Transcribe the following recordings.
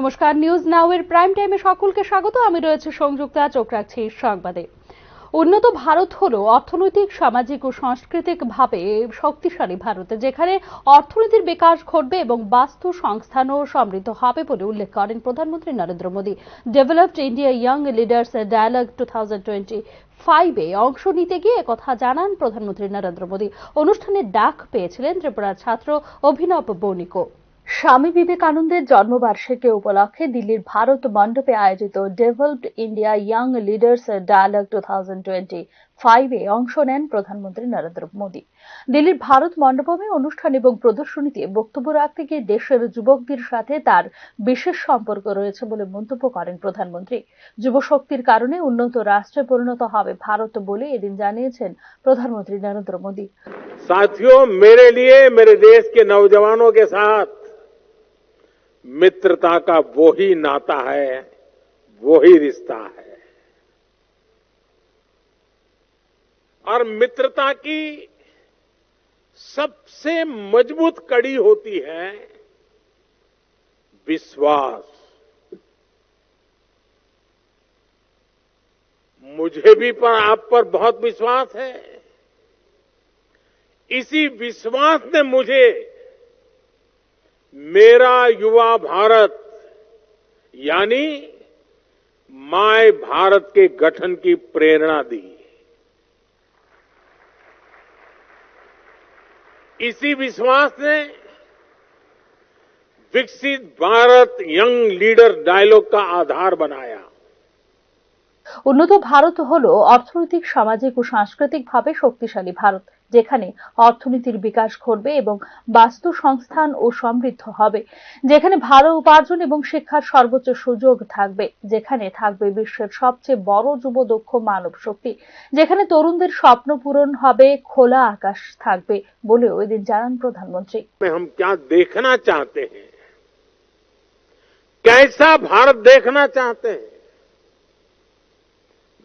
নমস্কার, news now এর prime টাইমে সকলকে স্বাগত। আমি রয়েছে সংযুক্তা, চোখ রাখছি সংবাদে। উন্নত ভারত হলো অর্থনৈতিক, সামাজিক ও সাংস্কৃতিক ভাবে শক্তিশালী ভারত, যেখানে অর্থনীতির বিকাশ ঘটবে এবং বাস্তু সংস্থানও সমৃদ্ধ হবে বলে উল্লেখ করেন প্রধানমন্ত্রী Narendra Modi. Developed India young leaders dialogue 2025-এ অংশ নিতে গিয়ে একথা জানান প্রধানমন্ত্রী নরেন্দ্র মোদী। অনুষ্ঠানে ডাক পেয়েছিলেন ত্রিপুরার ছাত্র অভিনব বণিকও। স্বামী বিবেকানন্দের জন্মবার্ষিকী উপলক্ষে দিল্লির ভারত মণ্ডপে আয়োজিত developed India young leaders dialogue 2025-এ অংশ নেন প্রধানমন্ত্রী নরেন্দ্র মোদী। দিল্লির ভারত মণ্ডপমে অনুষ্ঠান এবং প্রদর্শনীতে বক্তব্য রাখতে গিয়ে দেশের যুবকদের সাথে তার বিশেষ সম্পর্ক রয়েছে বলে মন্তব্য করেন প্রধানমন্ত্রী। যুবশক্তির কারণে উন্নত রাষ্ট্রে পরিণত হবে ভারত বলে এদিন জানিয়েছেন প্রধানমন্ত্রী নরেন্দ্র মোদী। साथियों, मेरे लिए मेरे देश के नौजवानों के साथ मित्रता का वो ही नाता है, वो ही रिश्ता है। और मित्रता की सबसे मजबूत कड़ी होती है विश्वास। मुझे भी आप पर बहुत विश्वास है। इसी विश्वास ने मुझे मेरा युवा भारत यानी माय भारत के गठन की प्रेरणा दी। इसी विश्वास ने विकसित भारत यंग लीडर डायलॉग का आधार बनाया। উন্নত ভারত হলো অর্থনৈতিক, সামাজিক ও সাংস্কৃতিকভাবে শক্তিশালী ভারত, যেখানে অর্থনীতির বিকাশ ঘটবে এবং বাস্তু সংস্থান ও সমৃদ্ধ হবে, যেখানে ভালো উপার্জন এবং শিক্ষার সর্বোচ্চ সুযোগ থাকবে, যেখানে থাকবে বিশ্বের সবচেয়ে বড় যুব দক্ষ মানব শক্তি, যেখানে তরুণদের স্বপ্ন পূরণ হবে, খোলা আকাশ থাকবে বলেও এদিন জানান প্রধানমন্ত্রী। हम क्या देखना चाहते हैं, कैसा भारत देखना चाहते हैं?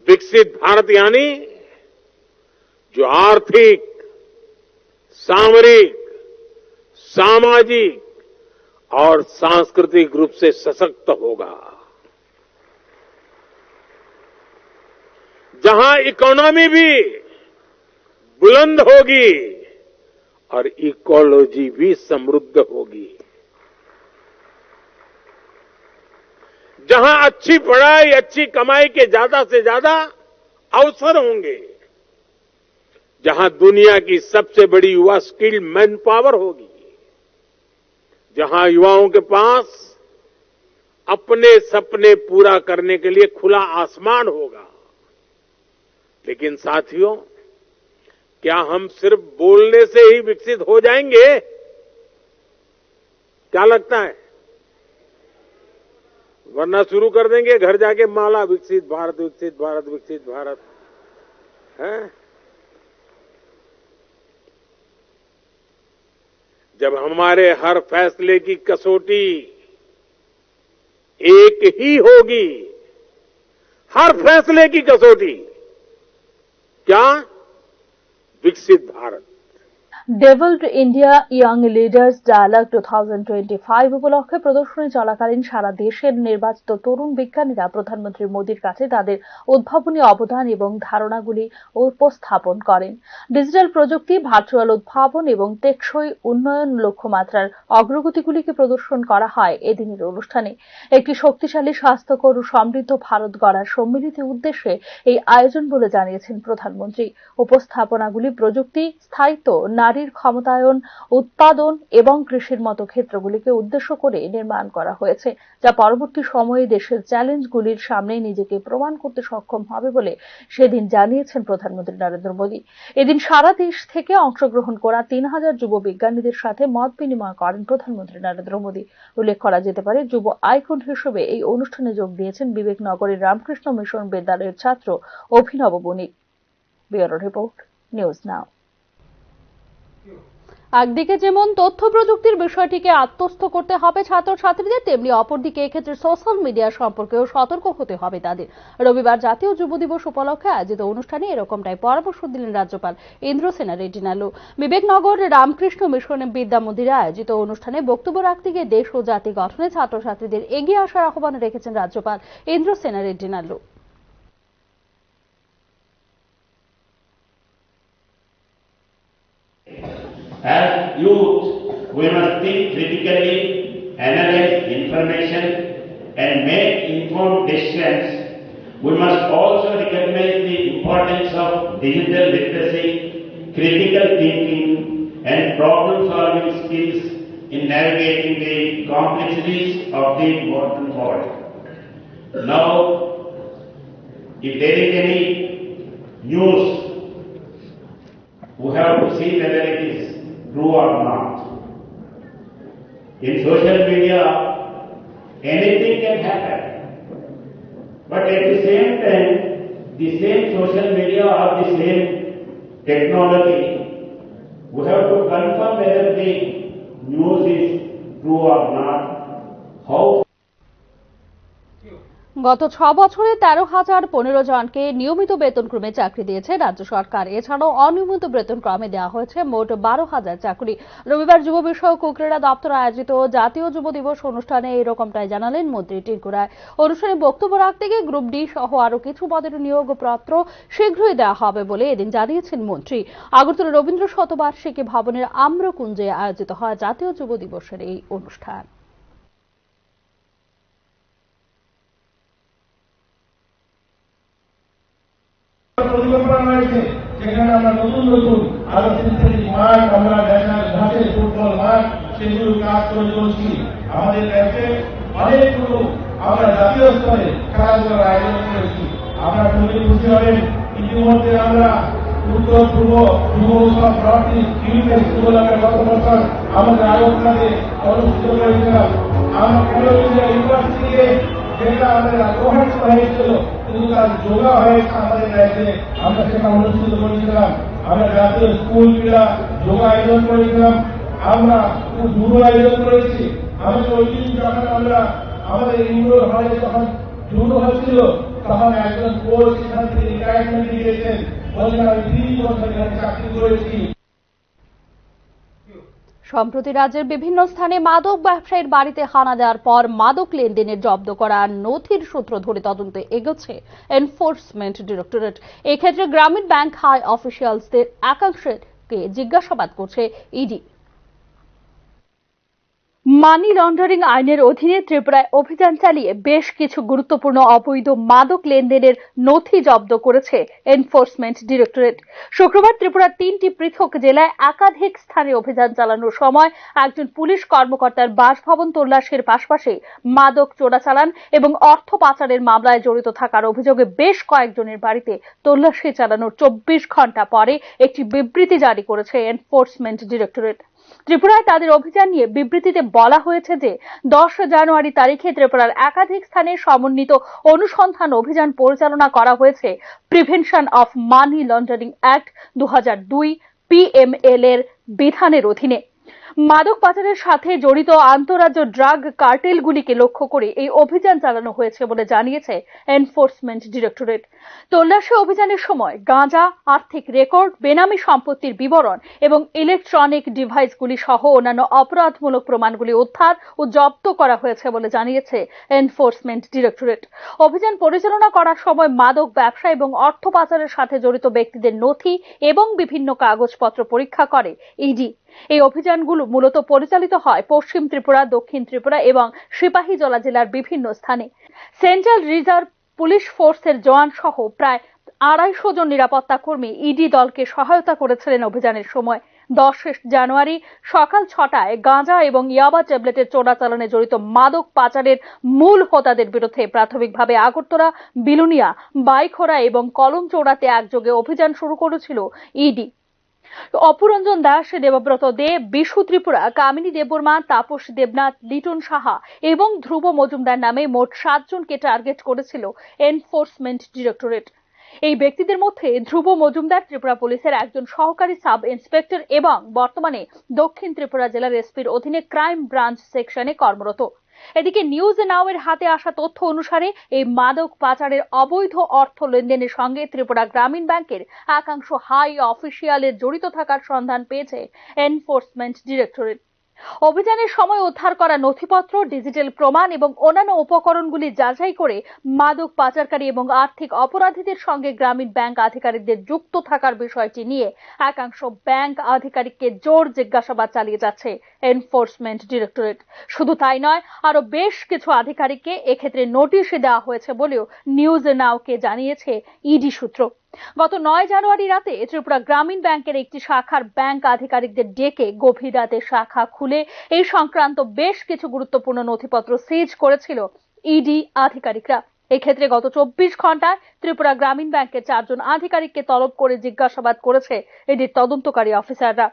विकसित भारत यानी जो आर्थिक, सामरिक, सामाजिक और सांस्कृतिक रूप से सशक्त होगा, जहां इकोनॉमी भी बुलंद होगी और इकोलॉजी भी समृद्ध होगी, जहां अच्छी पढ़ाई, अच्छी कमाई के ज्यादा से ज्यादा अवसर होंगे, जहां दुनिया की सबसे बड़ी युवा स्किल्ड मैन पावर होगी, जहां युवाओं के पास अपने सपने पूरा करने के लिए खुला आसमान होगा। लेकिन साथियों, क्या हम सिर्फ बोलने से ही विकसित हो जाएंगे? क्या लगता है? वरना शुरू कर देंगे घर जाके माला विकसित भारत, विकसित भारत, विकसित भारत है। जब हमारे हर फैसले की कसौटी एक ही होगी, हर फैसले की कसौटी क्या? विकसित Bharat. Developed India young leaders dialogue 2025 উপলক্ষে প্রদর্শনী চলাকালীন সারা দেশের নির্বাচিত তরুণ বিজ্ঞানীরা প্রধানমন্ত্রী মোদীর কাছে তাদের উদ্ভাবনী অবদান এবং ধারণাগুলি উপস্থাপন করেন। ডিজিটাল প্রযুক্তি, ভার্চুয়াল উদ্ভাবন এবং টেকসই উন্নয়ন লক্ষ্যমাত্রার অগ্রগতিগুলিকে প্রদর্শন করা হয় এদিনের অনুষ্ঠানে। একটি শক্তিশালী, স্বাস্থ্যকর ও সমৃদ্ধ ভারত গড়ার সম্মিলিত উদ্দেশ্যে এই আয়োজন বলে জানিয়েছেন প্রধানমন্ত্রী। উপস্থাপনাগুলি প্রযুক্তি, স্থায়িত্ব, নারীর ক্ষমতায়ন, উৎপাদন এবং কৃষির মতো ক্ষেত্রগুলিকে উদ্দেশ্য করে নির্মাণ করা হয়েছে, যা পরবর্তী সময়ে দেশের চ্যালেঞ্জগুলির সামনে নিজেকে প্রমাণ করতে সক্ষম হবে বলে সেদিন জানিয়েছেন প্রধানমন্ত্রী নরেন্দ্র মোদী। এদিন সারা দেশ থেকে অংশগ্রহণ করা 3000 যুব বিজ্ঞানীদের সাথে মত বিনিময় করেন প্রধানমন্ত্রী নরেন্দ্র মোদী। উল্লেখ করা যেতে পারে, যুব আইকন হিসেবে এই অনুষ্ঠানে যোগ দিয়েছেন বিবেকনগরের রামকৃষ্ণ মিশন বিদ্যালয়ের ছাত্র Abhinav Banik. Bureau report, news now. একদিকে যেমন তথ্য প্রযুক্তির বিষয়টিকে আত্মস্থ করতে হবে ছাত্রছাত্রীদের, তেমনি অপরদিকে এক্ষেত্রে সোশ্যাল মিডিয়া সম্পর্কেও সতর্ক হতে হবে তাদের। রবিবার জাতীয় যুব দিবস উপলক্ষে আয়োজিত অনুষ্ঠানে এরকমটাই পরামর্শ দিলেন রাজ্যপাল ইন্দ্রসেনা রেড্ডি নালু। বিবেকনগর রামকৃষ্ণ মিশন বিদ্যা মন্দিরে আয়োজিত অনুষ্ঠানে বক্তব্য রাখতে গিয়ে দেশ ও জাতি গঠনে ছাত্রছাত্রীদের এগিয়ে আসার আহ্বান রেখেছেন রাজ্যপাল Indrasena Reddy নালু। As youth, we must think critically, analyze information, and make informed decisions. We must also recognize the importance of digital literacy, critical thinking, and problem-solving skills in navigating the complexities of the modern world. Now, if there is any news, we have to see whether it is true or not. In social media, anything can happen. But at the same time, the same social media or the same technology, we have to confirm whether the news is true or not. How? গত 6 বছরে 13,015 জনকে নিয়মিত বেতনক্রমে চাকরি দিয়েছে রাজ্য সরকার। এছাড়াও অনিয়মিত বেতনক্রমে দেওয়া হয়েছে মোট 12,000 চাকরি। রবিবার যুব বিষয়ক ও ক্রীড়া দপ্তর আয়োজিত জাতীয় যুব দিবস অনুষ্ঠানে এরকমটাই জানালেন মন্ত্রী টিঙ্কু রায়। অনুষ্ঠানে বক্তব্য রাখতে গিয়ে গ্রুপ ডি সহ আরো কিছু পদের নিয়োগপত্র শীঘ্রই দেওয়া হবে বলে এদিন জানিয়েছেন মন্ত্রী। আগরতলা রবীন্দ্র শতবার্ষিকী ভবনের আম্রকুঞ্জে আয়োজিত হয় জাতীয় যুব দিবসের এই অনুষ্ঠান। পরিকল্পনা রয়েছে যেখানে আমরা নতুন নতুন আরো সিনথেটিক মাঠ, আমরা ঘাসের ফুটবল মাঠ, সেগুলো কাজ করে চলছি। আমাদের কাছে অনেকগুলো আমরা জাতীয় স্তরে খেলাধুলার আয়োজন করেছি। আমরা খুবই খুশি হবেন, ইতিমধ্যে আমরা উত্তর পূর্ব যুব উৎসব প্রার্থী ইউনিয়ন স্কুল গত বছর আমাদের আগরতলাতে অনুষ্ঠিত করেছিলাম। আমরা ইউনিভার্সিটিতে যেটা আমাদের প্রভাবিত হয়েছিল, কিন্তু তার যোগা হয়েছে আমাদের রাজ্যে, আমরা সেটা অনুষ্ঠিত করেছিলাম। আমরা জাতীয় স্কুল ক্রীড়া যোগা আয়োজন করেছিলাম, আমরা জুডো আয়োজন করেছি। আমাদের ওই দিন যখন আমরা আমাদের ইন্ডোর হলে যখন জুডো হচ্ছিল, তখন একজন কোচ সেখান থেকে রিটায়ারমেন্ট দিয়েছেন, বলছেন আমি 3 বছর এখানে চাকরি করেছি। সম্প্রতি রাজ্যের বিভিন্ন স্থানে মাদক ব্যবসায়ীর বাড়িতে হানা দেওয়ার পর মাদক লেনদেনের জব্দ করা নথির সূত্র ধরে তদন্তে এগোচ্ছে এনফোর্সমেন্ট ডিরেক্টরেট। এক্ষেত্রে গ্রামীণ ব্যাংক হাই অফিসিয়ালসদের একাংশকে জিজ্ঞাসাবাদ করছে ইডি। মানি লন্ডারিং আইনের অধীনে ত্রিপুরায় অভিযান চালিয়ে বেশ কিছু গুরুত্বপূর্ণ অবৈধ মাদক লেনদেনের নথি জব্দ করেছে এনফোর্সমেন্ট ডিরেক্টরেট। শুক্রবার ত্রিপুরার 3টি পৃথক জেলায় একাধিক স্থানে অভিযান চালানোর সময় একজন পুলিশ কর্মকর্তার বাসভবন তল্লাশির পাশাপাশি মাদক চোরাচালান এবং অর্থ পাচারের মামলায় জড়িত থাকার অভিযোগে বেশ কয়েকজনের বাড়িতে তল্লাশি চালানোর 24 ঘণ্টা পরে একটি বিবৃতি জারি করেছে এনফোর্সমেন্ট ডিরেক্টরেট। ত্রিপুরায় তাদের অভিযান নিয়ে বিবৃতিতে বলা হয়েছে যে 10 জানুয়ারি তারিখে ত্রিপুরার একাধিক স্থানে সমন্বিত অনুসন্ধান অভিযান পরিচালনা করা হয়েছে prevention of money laundering act 2002 PML এর বিধানের অধীনে। মাদক পাচারের সাথে জড়িত আন্তঃরাজ্য ড্রাগ কার্টেলগুলিকে লক্ষ্য করে এই অভিযান চালানো হয়েছে বলে জানিয়েছে এনফোর্সমেন্ট ডিরেক্টরেট। তল্লাশি অভিযানের সময় গাঁজা, আর্থিক রেকর্ড, বেনামি সম্পত্তির বিবরণ এবং ইলেকট্রনিক ডিভাইসগুলি সহ অন্যান্য অপরাধমূলক প্রমাণগুলি উদ্ধার ও জব্দ করা হয়েছে বলে জানিয়েছে এনফোর্সমেন্ট ডিরেক্টরেট। অভিযান পরিচালনা করার সময় মাদক ব্যবসা এবং অর্থ পাচারের সাথে জড়িত ব্যক্তিদের নথি এবং বিভিন্ন কাগজপত্র পরীক্ষা করে ইডি। এই অভিযানগুলো মূলত পরিচালিত হয় পশ্চিম ত্রিপুরা, দক্ষিণ ত্রিপুরা এবং সিপাহীজলা জেলার বিভিন্ন স্থানে। সেন্ট্রাল রিজার্ভ পুলিশ ফোর্সের জওয়ান সহ প্রায় 250 জন নিরাপত্তা কর্মী ইডি দলকে সহায়তা করেছিলেন অভিযানের সময়। 10 জানুয়ারি সকাল 6টায় গাঁজা এবং ইয়াবা ট্যাবলেটের চোরাচালানে জড়িত মাদক পাচারের মূল হোতাদের বিরুদ্ধে প্রাথমিকভাবে আগরতলা, বিলুনিয়া, বাইখোরা এবং কলমচৌড়াতে একযোগে অভিযান শুরু করেছিল ইডি। অপুরঞ্জন দাস, দেবব্রত দে, বিশু ত্রিপুরা, কামিনী দেববর্মা, তাপস দেবনাথ, লিটন সাহা এবং ধ্রুব মজুমদার নামে মোট 7 জনকে টার্গেট করেছিল এনফোর্সমেন্ট ডিরেক্টরেট। এই ব্যক্তিদের মধ্যে ধ্রুব মজুমদার ত্রিপুরা পুলিশের একজন সহকারী সাব ইন্সপেক্টর এবং বর্তমানে দক্ষিণ ত্রিপুরা জেলার এসপির অধীনে ক্রাইম ব্রাঞ্চ সেকশনে কর্মরত। এদিকে নিউজ নাও এর হাতে আসা তথ্য অনুসারে এই মাদক পাচারের অবৈধ অর্থ লেনদেনের সঙ্গে ত্রিপুরা গ্রামীণ ব্যাংকের একাংশ হাই অফিসিয়ালের জড়িত থাকার সন্ধান পেয়েছে এনফোর্সমেন্ট ডিরেক্টরেট। অভিযানের সময় উদ্ধার করা নথিপত্র, ডিজিটাল প্রমাণ এবং অন্যান্য উপকরণগুলি যাচাই করে মাদক পাচারকারী এবং আর্থিক অপরাধীদের সঙ্গে গ্রামীণ ব্যাংক আধিকারিকদের যুক্ত থাকার বিষয়টি নিয়ে একাংশ ব্যাংক আধিকারিককে জোর জিজ্ঞাসাবাদ চালিয়ে যাচ্ছে এনফোর্সমেন্ট ডিরেক্টরেট। শুধু তাই নয়, আরো বেশ কিছু আধিকারিককে এক্ষেত্রে নোটিশ দেওয়া হয়েছে বলেও নিউজ নাওকে জানিয়েছে ইডি সূত্র। গত 9 জানুয়ারি রাতে ত্রিপুরা গ্রামীণ ব্যাংকের একটি শাখার ব্যাংক আধিকারিকদের ডেকে গভীর রাতে শাখা খুলে এই সংক্রান্ত বেশ কিছু গুরুত্বপূর্ণ নথিপত্র সিজ করেছিল ইডি আধিকারিকরা। এক্ষেত্রে গত 24 ঘন্টায় ত্রিপুরা গ্রামীণ ব্যাংকের 4 জন আধিকারিককে তলব করে জিজ্ঞাসাবাদ করেছে ইডির তদন্তকারী অফিসাররা।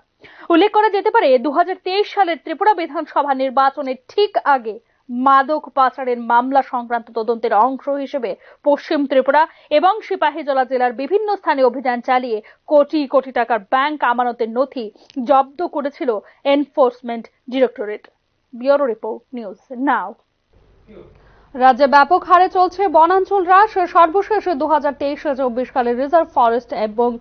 উল্লেখ করা যেতে পারে 2023 সালের ত্রিপুরা বিধানসভা নির্বাচনের ঠিক আগে মাদক পাচারের মামলা সংক্রান্ত তদন্তের অংশ হিসেবে পশ্চিম ত্রিপুরা এবং সিপাহীজলা জেলার বিভিন্ন স্থানে অভিযান চালিয়ে কোটি কোটি টাকার ব্যাংক আমানতের নথি জব্দ করেছিল enforcement directorate. Bureau report, news নাও। রাজ্যে ব্যাপক হারে চলছে বনাঞ্চল হ্রাস। সর্বশেষ 2023-24 সালে রিজার্ভ ফরেস্ট এবং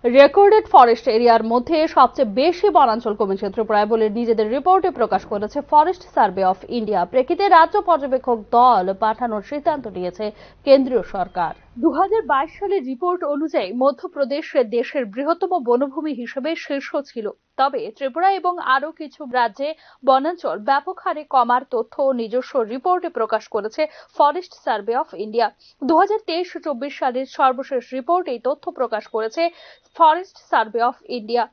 রেকর্ডেড ফরেস্ট এরিয়ার মধ্যে সবচেয়ে বেশি বনাঞ্চল কমেছে ত্রিপুরায় বলে নিজেদের রিপোর্টে প্রকাশ করেছে ফরেস্ট সার্ভে অফ ইন্ডিয়া। প্রেক্ষিতে রাজ্য পর্যবেক্ষক দল পাঠানোর সিদ্ধান্ত নিয়েছে কেন্দ্রীয় সরকার। 2022 সালের রিপোর্ট অনুযায়ী মধ্যপ্রদেশ দেশের বৃহত্তম বনভূমি হিসেবে শীর্ষ ছিল। তবে ত্রিপুরা এবং আরো কিছু রাজ্যে বনাঞ্চল ব্যাপক হারে কমার তথ্য নিজস্ব রিপোর্টে প্রকাশ করেছে ফরেস্ট সার্ভে অফ ইন্ডিয়া। 2023-24 সালের সর্বশেষ রিপোর্ট এই তথ্য প্রকাশ করেছে ফরেস্ট সার্ভে অফ ইন্ডিয়া।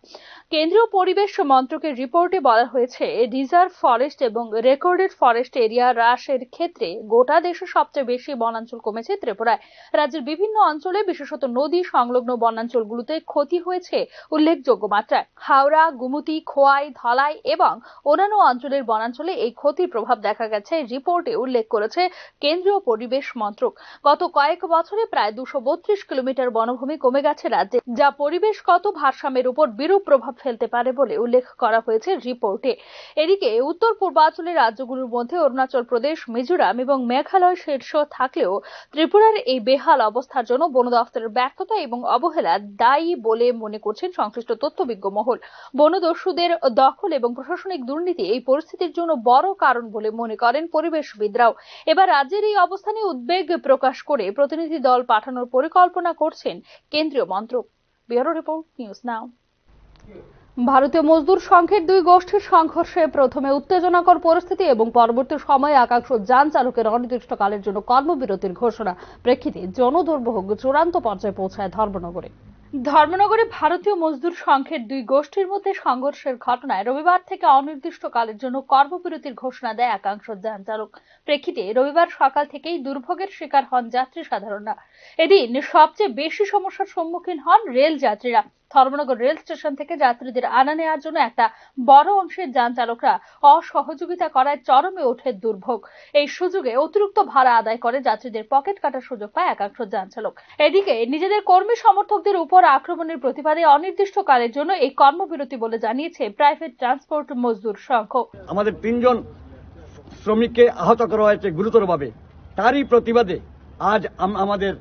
কেন্দ্রীয় পরিবেশ মন্ত্রকের রিপোর্টে বলা হয়েছে, রিজার্ভ ফরেস্ট এবং রেকর্ডেড ফরেস্ট এরিয়া হ্রাসের ক্ষেত্রে গোটা দেশে সবচেয়ে বেশি বনাঞ্চল কমেছে ত্রিপুরায়। রাজ্যের বিভিন্ন অঞ্চলে বিশেষত নদী সংলগ্ন বনাঞ্চলগুলোতে ক্ষতি হয়েছে উল্লেখযোগ্য মাত্রায়। হাওড়া, গুমতি, খোয়াই, ধলাই এবং অন্যান্য অঞ্চলের বনাঞ্চলে এই ক্ষতির প্রভাব দেখা গেছে রিপোর্টে উল্লেখ করেছে কেন্দ্রীয় পরিবেশ মন্ত্রক। গত কয়েক বছরে প্রায় 232 কিলোমিটার বনভূমি কমে গেছে রাজ্যে, যা পরিবেশগত ভারসাম্যের উপর বিরূপ প্রভাব ফেলতে পারে বলে উল্লেখ করা হয়েছে রিপোর্টে। এদিকে উত্তর পূর্বাঞ্চলের রাজ্যগুলোর মধ্যে অরুণাচল প্রদেশ, মিজোরাম এবং মেঘালয় শীর্ষ থাকলেও ত্রিপুরার এই বেহাল অবস্থার জন্য বন দফতরের ব্যর্থতা এবং অবহেলা দায়ী বলে মনে করছেন সংশ্লিষ্ট তথ্যবিজ্ঞ মহল। বনদস্যুদের দখল এবং প্রশাসনিক দুর্নীতি এই পরিস্থিতির জন্য বড় কারণ বলে মনে করেন পরিবেশবিদরাও। এবার রাজ্যের এই অবস্থানে উদ্বেগ প্রকাশ করে প্রতিনিধি দল পাঠানোর পরিকল্পনা করছেন কেন্দ্রীয় মন্ত্রক। ব্যুরো রিপোর্ট, নিউজ নাও। ভারতীয় মজদুর সংঘের দুই গোষ্ঠীর সংঘর্ষে প্রথমে উত্তেজনাকর পরিস্থিতি এবং পরবর্তী সময়ে একাংশ যান চালকের অনির্দিষ্টকালের জন্য কর্মবিরতির ঘোষণা প্রেক্ষিতে জনদুর্ভোগ চূড়ান্ত পর্যায়ে পৌঁছায় ধর্মনগরে। ভারতীয় মজদুর সংঘের দুই গোষ্ঠীর মধ্যে সংঘর্ষের ঘটনায় রবিবার থেকে অনির্দিষ্টকালের জন্য কর্মবিরতির ঘোষণা দেয় একাংশ যান চালক। প্রেক্ষিতে রবিবার সকাল থেকেই দুর্ভোগের শিকার হন যাত্রী সাধারণরা। এদিন সবচেয়ে বেশি সমস্যার সম্মুখীন হন রেল যাত্রীরা। ধর্মনগর রেল স্টেশন থেকে যাত্রীদের আনা নেওয়ার জন্য একটা বড় অংশের যান চালকরা অসহযোগিতা করায় চরমে ওঠে দুর্ভোগ। এই সুযোগে অতিরিক্ত ভাড়া আদায় করে যাত্রীদের পকেট কাটার সুযোগ পায় একাংশ যান চালক। এদিকে নিজেদের কর্মী সমর্থকদের উপর আক্রমণের প্রতিবাদে অনির্দিষ্টকালের জন্য এই কর্মবিরতি বলে জানিয়েছে প্রাইভেট ট্রান্সপোর্ট মজদুর সংঘ। আমাদের 3 জন শ্রমিককে আহত করা হয়েছে গুরুতরভাবে। তারই প্রতিবাদে আজ আমাদের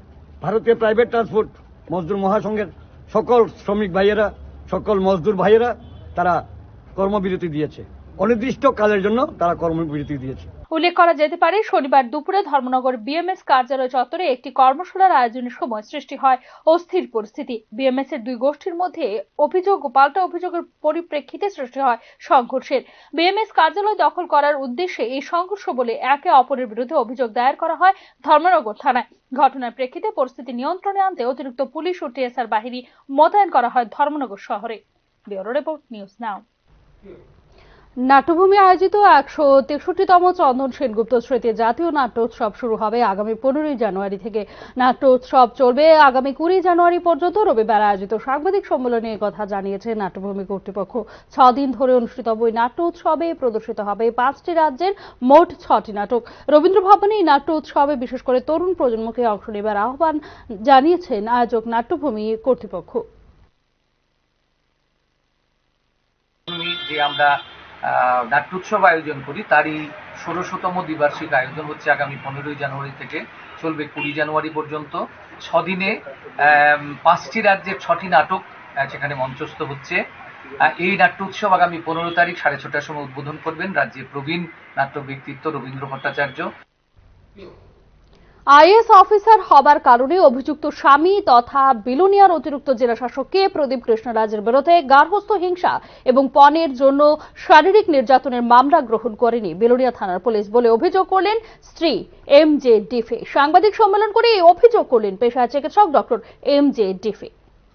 ভারতীয় প্রাইভেট ট্রান্সপোর্ট মজদুর মহাসংঘের সকল শ্রমিক ভাইয়েরা, সকল মজদুর ভাইয়েরা তারা কর্মবিরতি দিয়েছে। অনির্দিষ্টকালের জন্য তারা কর্মবিরতি দিয়েছে। উল্লেখ করা যেতে পারে, শনিবার দুপুরে ধর্মনগর বিএমএস কার্যালয় চত্বরে একটি কর্মশালার আয়োজনের সময় সৃষ্টি হয় অস্থির পরিস্থিতি। বিএমএস এর দুই গোষ্ঠীর মধ্যে অভিযোগ ও পাল্টা অভিযোগের পরিপ্রেক্ষিতে সৃষ্টি হয় সংঘর্ষের। বিএমএস কার্যালয় দখল করার উদ্দেশ্যে এই সংঘর্ষ বলে একে অপরের বিরুদ্ধে অভিযোগ দায়ের করা হয় ধর্মনগর থানায়। ঘটনার প্রেক্ষিতে পরিস্থিতি নিয়ন্ত্রণে আনতে অতিরিক্ত পুলিশ ও টিএসআর বাহিনী মোতায়েন করা হয় ধর্মনগর শহরে। Bureau report, news now. Natyabhumi আয়োজিত 163তম চন্দন সেনগুপ্ত স্মৃতি জাতীয় নাট্যোৎসব শুরু হবে আগামী 15 জানুয়ারি থেকে। নাট্যোৎসব চলবে আগামী 20 জানুয়ারি পর্যন্ত। রবিবার আয়োজিত সাংবাদিক সম্মেলনে কথা জানিয়েছে নাট্যভূমি কর্তৃপক্ষ। 6 দিন ধরে অনুষ্ঠিত ওই নাট্যোৎসবে প্রদর্শিত হবে 5টি রাজ্যের মোট 6টি নাটক। রবীন্দ্র ভবনে এই নাট্যোৎসবে বিশেষ করে তরুণ প্রজন্মকে অংশ নেবার আহ্বান জানিয়েছেন আয়োজক নাট্যভূমি কর্তৃপক্ষ। যে আমরা নাট্যোৎসব আয়োজন করি তারই 16তম দ্বিবার্ষিক আয়োজন হচ্ছে আগামী 15 জানুয়ারি থেকে, চলবে 20 জানুয়ারি পর্যন্ত। 6 দিনে 5টি রাজ্যের 6টি নাটক সেখানে মঞ্চস্থ হচ্ছে। এই নাট্যোৎসব আগামী 15 তারিখ 6:30টার সময় উদ্বোধন করবেন রাজ্যের প্রবীণ নাট্য ব্যক্তিত্ব রবীন্দ্র ভট্টাচার্য। আইএএস অফিসার হবার কারণে অভিযুক্ত স্বামী তথা বিলোনিয়ার অতিরিক্ত জেলাশাসক কে প্রদীপ কৃষ্ণরাজের বিরুদ্ধে গার্হস্থ্য হিংসা এবং পণের জন্য শারীরিক নির্যাতনের মামলা গ্রহণ করেনি বিলোনিয়া থানার পুলিশ বলে অভিযোগ করলেন স্ত্রী এম.জে. ডিফে। সাংবাদিক সম্মেলন করে এই অভিযোগ করলেন পেশায় চিকিৎসক ডক্টর এম.জে. ডিফে।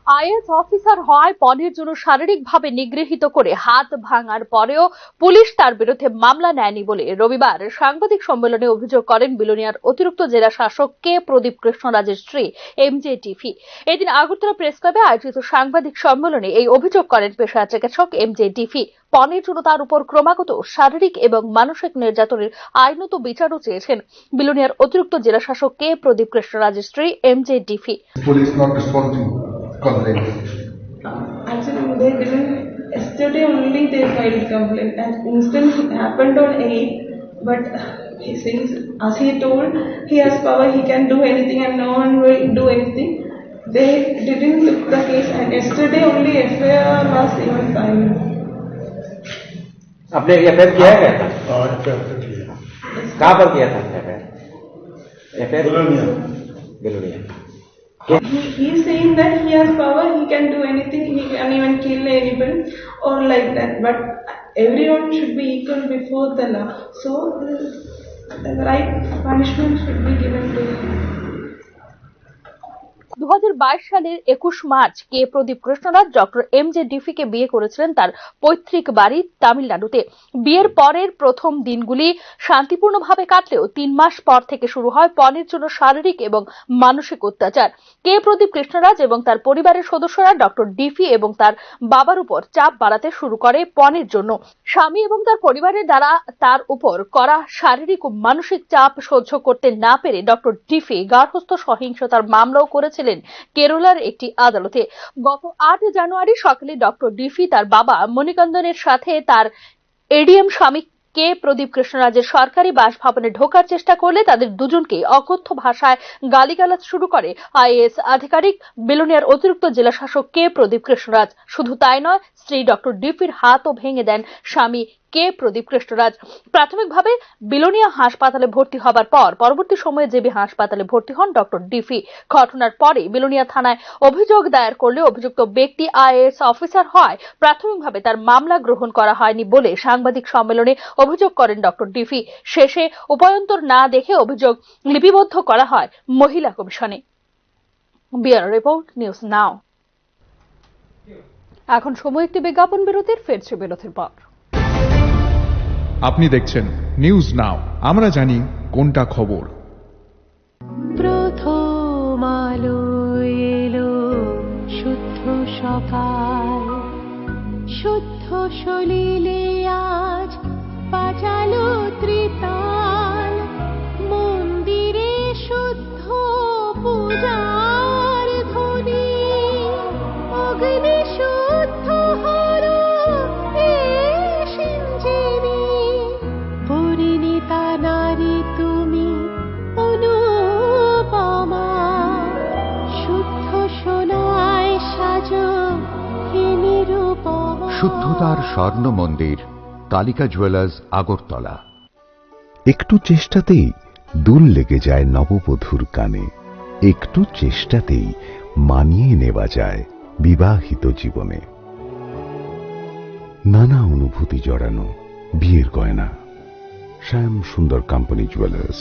আইএএস অফিসার হওয়ায় পণের জন্য শারীরিকভাবে নিগৃহীত করে হাত ভাঙার পরেও পুলিশ তার বিরুদ্ধে মামলা নেয়নি বলে রবিবার সাংবাদিক সম্মেলনে অভিযোগ করেন বিলোনিয়ার অতিরিক্ত জেলা শাসক কে প্রদীপ কৃষ্ণরাজের স্ত্রী এম.জে. ডিফি। এদিন আগরতলা প্রেস ক্লাবে আয়োজিত সাংবাদিক সম্মেলনে এই অভিযোগ করেন পেশায় চিকিৎসক এম.জে. ডিফি। পণের জন্য তার উপর ক্রমাগত শারীরিক এবং মানসিক নির্যাতনের আইনত বিচারও চেয়েছেন বিলোনিয়ার অতিরিক্ত জেলা শাসক কে প্রদীপ কৃষ্ণরাজের স্ত্রী MJ. Diffie. Actually, they didn't. Yesterday only they filed complaint, and incident happened on 8. But since, as he told, he has power, he can do anything, and no one will do anything. They didn't look the case, and yesterday only FIR was even filed. आपने FIR किया है क्या? कहाँ पर किया था FIR? Belonia. He is saying that he has power, he can do anything, he can even kill anyone or like that. But everyone should be equal before the law. So the right punishment should be given to him. 2022 সালের 21 March কে প্রদীপ Krishnaraj doctor MJ. ডিফিকে বিয়ে করেছিলেন তার পৈতৃক বাড়ি তামিলনাড়ুতে। বিয়ের পরের প্রথম দিনগুলি শান্তিপূর্ণভাবে কাটলেও 3 মাস পর থেকে শুরু হয় পণের জন্য শারীরিক এবং মানসিক অত্যাচার। কে প্রদীপ কৃষ্ণরাজ এবং তার পরিবারের সদস্যরা ডক্টর ডিফি এবং তার বাবার উপর চাপ বাড়াতে শুরু করে পণের জন্য। স্বামী এবং তার পরিবারের দ্বারা তার উপর করা শারীরিক ও মানসিক চাপ সহ্য করতে না পেরে ডক্টর ডিফি গার্হস্থ্য সহিংসতার মামলাও করেছিলেন কেরলার একটি আদালতে। গত 8 জানুয়ারি সকালে ডক্টর ডিফি তার বাবা মণিকান্দনের সাথে তার এডিএম স্বামী কে প্রদীপ কৃষ্ণরাজের সরকারি বাসভবনে ঢোকার চেষ্টা করলে তাদের দুজনকে অকথ্য ভাষায় গালিগালাজ শুরু করে আইএএস আধিকারিক বিলোনিয়ার অতিরিক্ত জেলা শাসক কে প্রদীপ কৃষ্ণরাজ। শুধু তাই নয়, স্ত্রী ডক্টর ডিফির হাতও ভেঙে দেন স্বামী কে প্রদীপ কৃষ্ণরাজ। প্রাথমিকভাবে বিলোনিয়া হাসপাতালে ভর্তি হবার পর পরবর্তী সময়ে জেবি হাসপাতালে ভর্তি হন ডক্টর ডিফি। ঘটনার পরে বিলোনিয়া থানায় অভিযোগ দায়ের করলে অভিযুক্ত ব্যক্তি আইএএস অফিসার হয় প্রাথমিকভাবে তার মামলা গ্রহণ করা হয়নি বলে সাংবাদিক সম্মেলনে অভিযোগ করেন ডক্টর ডিফি। শেষে উপায়ন্তর না দেখে অভিযোগ লিপিবদ্ধ করা হয় মহিলা কমিশনে। ব্যুরো রিপোর্ট, নিউজ নাও। এখন সময় একটি বিজ্ঞাপন বিরতির, ফিরছে বিরতির পর। আপনি দেখছেন নিউজ নাও, আমরা জানি কোনটা খবর। প্রথম আলো এলো শুদ্ধ সকাল, শুদ্ধ সলিলে আজ বাজালো ত্রিতাল, মন্দিরে শুদ্ধ পূজার ধ্বনি, অগ্নি শুদ্ধ হর সিঞ্জিনী, পরিণীতা নারী তুমি অনুপমা, শুদ্ধ সোনায় সাজো হে নিরুপমা। শুদ্ধতার স্বর্ণ মন্দির, তালিকা জুয়েলার্স, আগরতলা। একটু চেষ্টাতেই দুল লেগে যায় নববধূর কানে, একটু চেষ্টাতেই মানিয়ে নেওয়া যায় বিবাহিত জীবনে। নানা অনুভূতি জড়ানো বিয়ের গয়না, শ্যাম সুন্দর কোম্পানি জুয়েলার্স।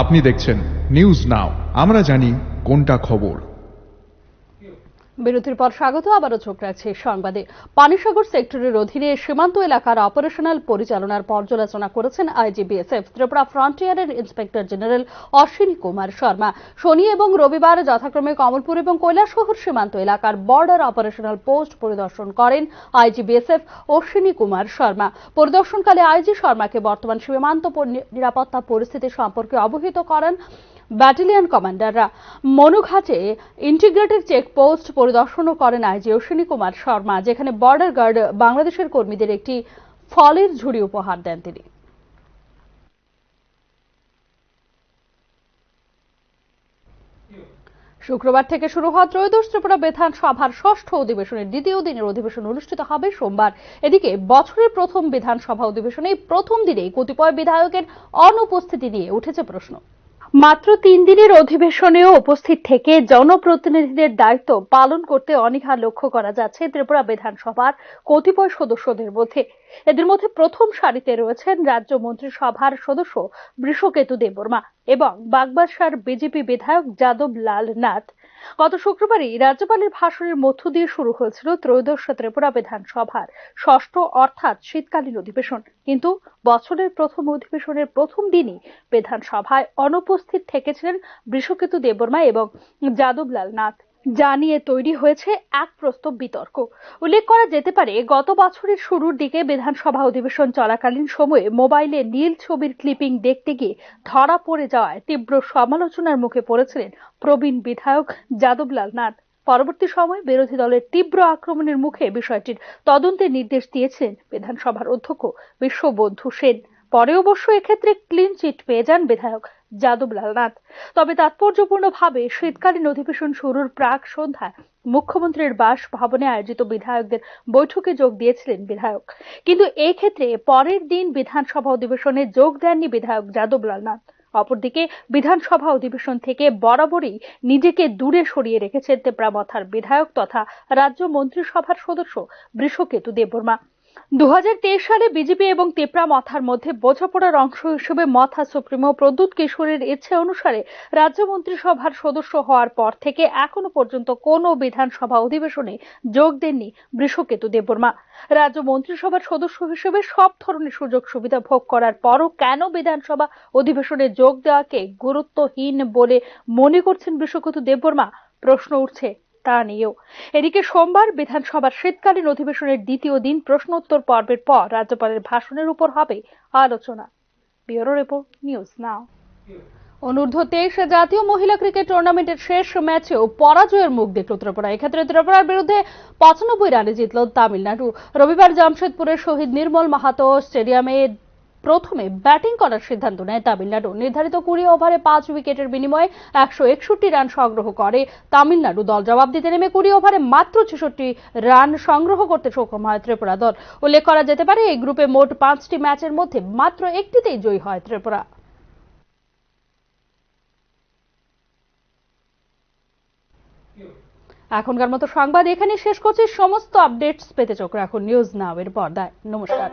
আপনি দেখছেন নিউজ নাও, আমরা জানি কোনটা খবর। বিরতির পর স্বাগত, আবারও চোখ রাখছে সংবাদে। পানিসাগর সেক্টরের অধীনে সীমান্ত এলাকার অপারেশনাল পরিচালনার পর্যালোচনা করেছেন আইজিবিএসএফ ত্রিপুরা ফ্রন্টিয়ারের ইন্সপেক্টর জেনারেল অশ্বিনী কুমার শর্মা। শনি এবং রবিবার যথাক্রমে কমলপুর এবং কৈলাসহর সীমান্ত এলাকার বর্ডার অপারেশনাল পোস্ট পরিদর্শন করেন আইজিবিএসএফ অশ্বিনী কুমার শর্মা। পরিদর্শনকালে আইজি শর্মাকে বর্তমান সীমান্ত নিরাপত্তা পরিস্থিতি সম্পর্কে অবহিত করেন ব্যাটালিয়ন কমান্ডাররা। মনুঘাটে ইন্টিগ্রেটেড চেকপোস্ট পরিদর্শনও করেন আইজি অশ্বিনী কুমার শর্মা, যেখানে বর্ডার গার্ড বাংলাদেশের কর্মীদের একটি ফলের ঝুড়ি উপহার দেন তিনি। শুক্রবার থেকে শুরু হওয়া ত্রয়োদশ ত্রিপুরা বিধানসভার ষষ্ঠ অধিবেশনের দ্বিতীয় দিনের অধিবেশন অনুষ্ঠিত হবে সোমবার। এদিকে বছরের প্রথম বিধানসভা অধিবেশনে প্রথম দিনেই কতিপয় বিধায়কের অনুপস্থিতি নিয়ে উঠেছে প্রশ্ন। মাত্র 3 দিনের অধিবেশনেও উপস্থিত থেকে জনপ্রতিনিধিদের দায়িত্ব পালন করতে অনীহা লক্ষ্য করা যাচ্ছে ত্রিপুরা বিধানসভার কতিপয় সদস্যদের মধ্যে। এদের মধ্যে প্রথম সারিতে রয়েছেন রাজ্য মন্ত্রিসভার সদস্য বৃষকেতু দেববর্মা এবং বাগবাসার বিজেপি বিধায়ক যাদব লাল নাথ। গত শুক্রবারই রাজ্যপালের ভাষণের মধ্য দিয়ে শুরু হয়েছিল ত্রয়োদশ ত্রিপুরা বিধানসভার ষষ্ঠ অর্থাৎ শীতকালীন অধিবেশন, কিন্তু বছরের প্রথম অধিবেশনের প্রথম দিনই বিধানসভায় অনুপস্থিত থেকেছিলেন বৃষকেতু দেববর্মা এবং যাদব লাল নাথ, যা নিয়ে তৈরি হয়েছে এক প্রস্তর বিতর্ক। উল্লেখ করা যেতে পারে, গত বছরের শুরুর দিকে বিধানসভা অধিবেশন চলাকালীন সময়ে মোবাইলে নীল ছবির ক্লিপিং দেখতে গিয়ে ধরা পড়ে যাওয়ায় তীব্র সমালোচনার মুখে পড়েছিলেন প্রবীণ বিধায়ক যাদব লাল নাথ। পরবর্তী সময়ে বিরোধী দলের তীব্র আক্রমণের মুখে বিষয়টির তদন্তের নির্দেশ দিয়েছেন বিধানসভার অধ্যক্ষ বিশ্ববন্ধু সেন। পরে অবশ্য এক্ষেত্রে ক্লিন চিট পেয়ে যান বিধায়ক যাদব লাল নাথ। তবে তাৎপর্যপূর্ণভাবে শীতকালীন অধিবেশন শুরুর প্রাক সন্ধ্যায় মুখ্যমন্ত্রীর বাসভবনে আয়োজিত বিধায়কদের বৈঠকে যোগ দিয়েছিলেন বিধায়ক, কিন্তু এই ক্ষেত্রে পরের দিন বিধানসভা অধিবেশনে যোগ দেননি বিধায়ক যাদব লাল নাথ। অপরদিকে বিধানসভা অধিবেশন থেকে বরাবরই নিজেকে দূরে সরিয়ে রেখেছেন তেপ্রামথার বিধায়ক তথা রাজ্য মন্ত্রিসভার সদস্য বৃষকেতু দেববর্মা। 2023 সালে বিজেপি এবং তেপ্রামথার মধ্যে বোঝাপড়ার অংশ হিসেবে মথা সুপ্রিমো প্রদ্যুৎ কিশোরের ইচ্ছে অনুসারে রাজ্য মন্ত্রিসভার সদস্য হওয়ার পর থেকে এখনো পর্যন্ত কোনো বিধানসভা অধিবেশনে যোগ দেননি বৃষকেতু দেববর্মা। রাজ্য মন্ত্রিসভার সদস্য হিসেবে সব ধরনের সুযোগ সুবিধা ভোগ করার পরও কেন বিধানসভা অধিবেশনে যোগ দেওয়াকে গুরুত্বহীন বলে মনে করছেন বৃষকেতু দেববর্মা, প্রশ্ন উঠছে তা নিয়েও। এদিকে সোমবার বিধানসভার শীতকালীন অধিবেশনের দ্বিতীয় দিন প্রশ্নোত্তর পর্বের পর রাজ্যপালের ভাষণের উপর হবে আলোচনা। ব্যুরো রিপোর্ট, নিউজ নাও। অনূর্ধ্ব 23 জাতীয় মহিলা ক্রিকেট টুর্নামেন্টের শেষ ম্যাচেও পরাজয়ের মুখ দেখল ত্রিপুরা। এক্ষেত্রে ত্রিপুরার বিরুদ্ধে 95 রানে জিতল তামিলনাড়ু। রবিবার জামশেদপুরের শহীদ নির্মল মাহাতো স্টেডিয়ামে প্রথমে ব্যাটিং করার সিদ্ধান্ত নেয় তামিলনাড়ু। নির্ধারিত 20 ওভারে 5 উইকেটের বিনিময়ে 161 রান সংগ্রহ করে তামিলনাড়ু দল। জবাব দিতে নেমে 20 ওভারে মাত্র 66 রান সংগ্রহ করতে সক্ষম হয় ত্রিপুরা দল। উল্লেখ করা যেতে পারে, এই গ্রুপে মোট 5টি ম্যাচের মধ্যে মাত্র একটিতেই জয়ী হয় ত্রিপুরা। এখনকার মতো সংবাদ এখানেই শেষ করছি। সমস্ত আপডেটস পেতে চোখ রাখুন নিউজ নাও এর পর্দায়। নমস্কার।